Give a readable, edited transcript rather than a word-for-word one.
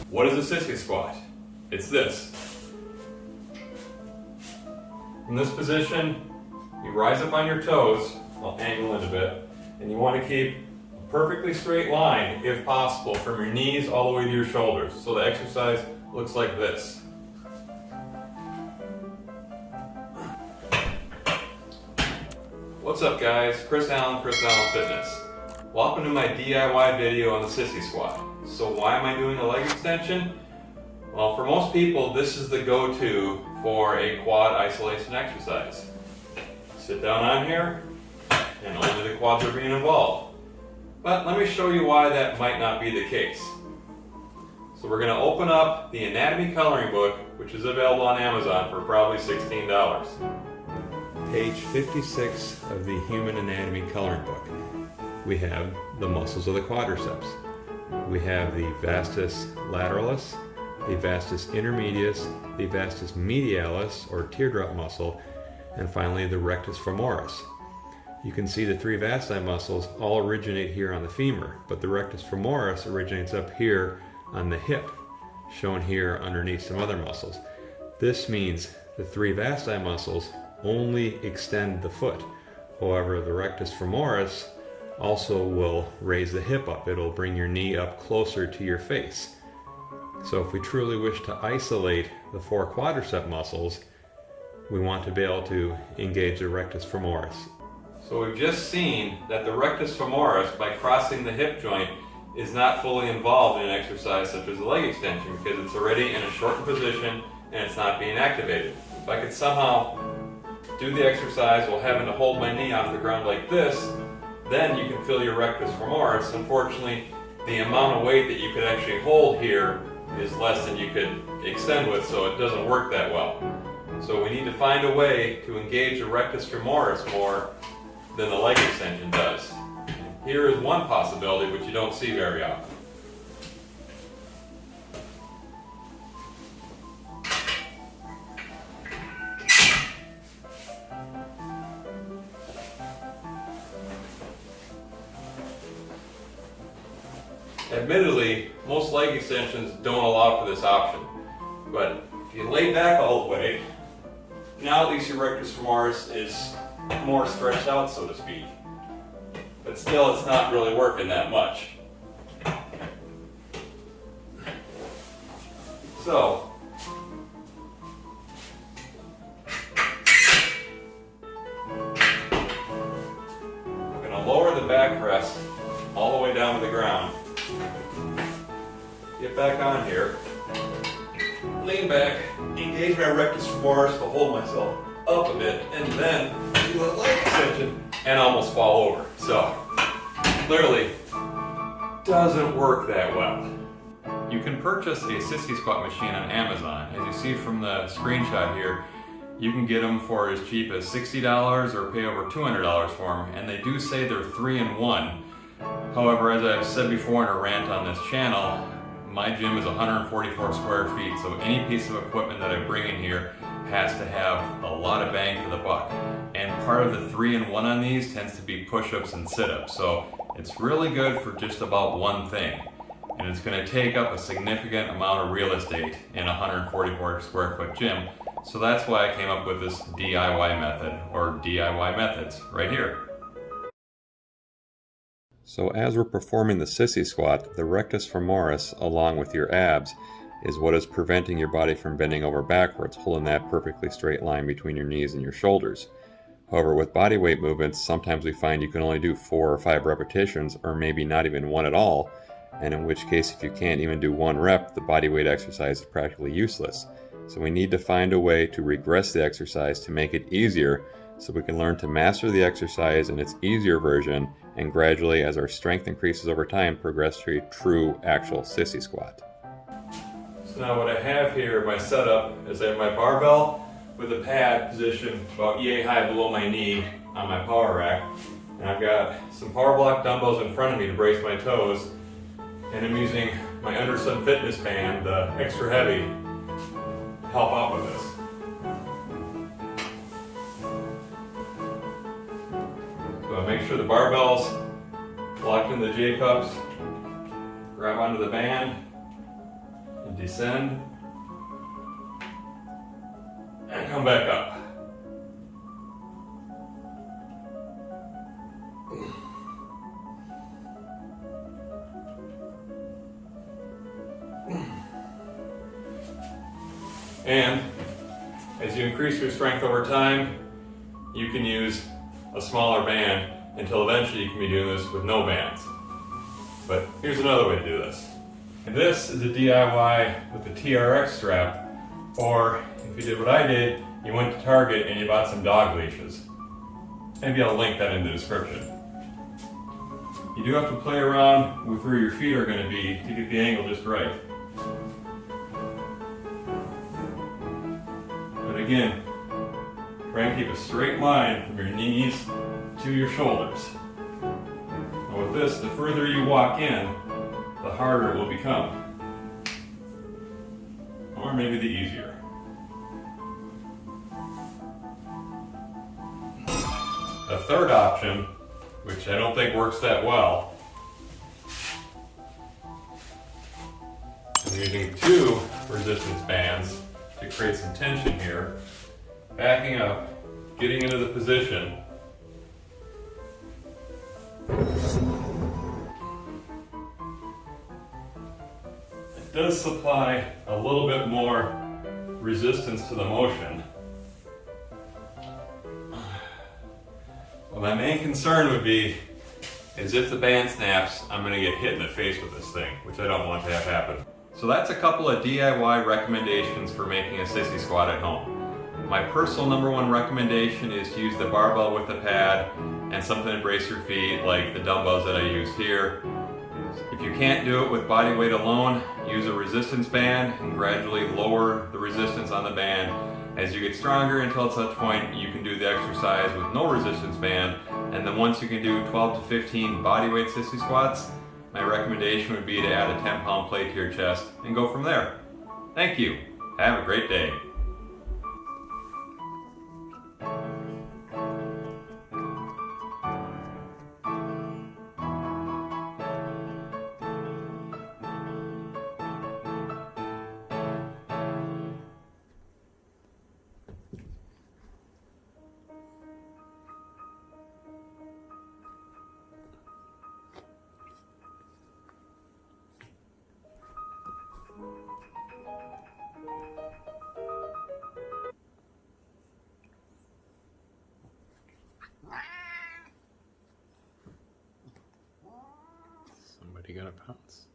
What is a sissy squat? It's this. In this position, you rise up on your toes, I'll angle it a bit, and you want to keep a perfectly straight line, if possible, from your knees all the way to your shoulders. So the exercise looks like this. What's up guys, Chris Allen Fitness. Welcome to my DIY video on the sissy squat. So why am I doing a leg extension? Well, for most people, this is the go-to for a quad isolation exercise. Sit down on here, and only the quads are being involved. But let me show you why that might not be the case. So we're going to open up the anatomy coloring book, which is available on Amazon for probably $16. Page 56 of the Human Anatomy Coloring Book. We have the muscles of the quadriceps. We have the vastus lateralis, the vastus intermedius, the vastus medialis or teardrop muscle, and finally the rectus femoris. You can see the three vasti muscles all originate here on the femur, but the rectus femoris originates up here on the hip, shown here underneath some other muscles. This means the three vasti muscles only extend the foot. However, the rectus femoris also will raise the hip up. It'll bring your knee up closer to your face. So if we truly wish to isolate the four quadricep muscles, we want to be able to engage the rectus femoris. So we've just seen that the rectus femoris, by crossing the hip joint, is not fully involved in an exercise such as a leg extension because it's already in a shortened position and it's not being activated. If I could somehow do the exercise while having to hold my knee off the ground like this, then you can feel your rectus femoris. Unfortunately, the amount of weight that you could actually hold here is less than you could extend with, so it doesn't work that well. So we need to find a way to engage the rectus femoris more than the leg extension does. Here is one possibility which you don't see very often. Admittedly, most leg extensions don't allow for this option, but if you lay back all the way, now at least your rectus femoris is more stretched out, so to speak. But still, it's not really working that much. So, I'm going to lower the back rest all the way down to the ground. Get back on here, lean back, engage my rectus femoris to hold myself up a bit, and then do a leg extension and almost fall over. So, clearly, doesn't work that well. You can purchase a sissy squat machine on Amazon. As you see from the screenshot here, you can get them for as cheap as $60 or pay over $200 for them, and they do say they're 3-in-1. However, as I've said before in a rant on this channel, my gym is 144 square feet, so any piece of equipment that I bring in here has to have a lot of bang for the buck. And part of the 3-in-1 on these tends to be push-ups and sit-ups, so it's really good for just about one thing. And it's going to take up a significant amount of real estate in a 144 square foot gym. So that's why I came up with this DIY method, or DIY methods, right here. So as we're performing the sissy squat, the rectus femoris, along with your abs, is what is preventing your body from bending over backwards, holding that perfectly straight line between your knees and your shoulders. However, with body weight movements, sometimes we find you can only do 4 or 5 repetitions, or maybe not even one at all, and in which case, if you can't even do 1 rep, the body weight exercise is practically useless. So we need to find a way to regress the exercise to make it easier, so we can learn to master the exercise in its easier version, and gradually, as our strength increases over time, progress to a true, actual sissy squat. So now what I have here, my setup, is I have my barbell with a pad positioned about yay high below my knee on my power rack. And I've got some power block dumbbells in front of me to brace my toes. And I'm using my Undersun fitness band, the extra heavy, to help out with this. So make sure the barbell's locked in the J-cups, grab onto the band, descend, and come back up. And as you increase your strength over time, you can use a smaller band until eventually you can be doing this with no bands. But here's another way to do this. And this is a DIY with the TRX strap, or if you did what I did, you went to Target and you bought some dog leashes. Maybe I'll link that in the description. You do have to play around with where your feet are going to be to get the angle just right. But again, try and keep a straight line from your knees to your shoulders. And with this, the further you walk in, the harder it will become. Or maybe the easier. The third option, which I don't think works that well, I'm using 2 resistance bands to create some tension here, backing up, getting into the position. It does supply a little bit more resistance to the motion. Well, my main concern would be is if the band snaps, I'm going to get hit in the face with this thing, which I don't want to have happen. So that's a couple of DIY recommendations for making a sissy squat at home. My personal #1 recommendation is to use the barbell with the pad and something to brace your feet, like the dumbbells that I use here. If you can't do it with body weight alone, use a resistance band and gradually lower the resistance on the band as you get stronger until it's at a point you can do the exercise with no resistance band. And then once you can do 12 to 15 body weight sissy squats, my recommendation would be to add a 10-pound plate to your chest and go from there. Thank you. Have a great day. Somebody got a pounce.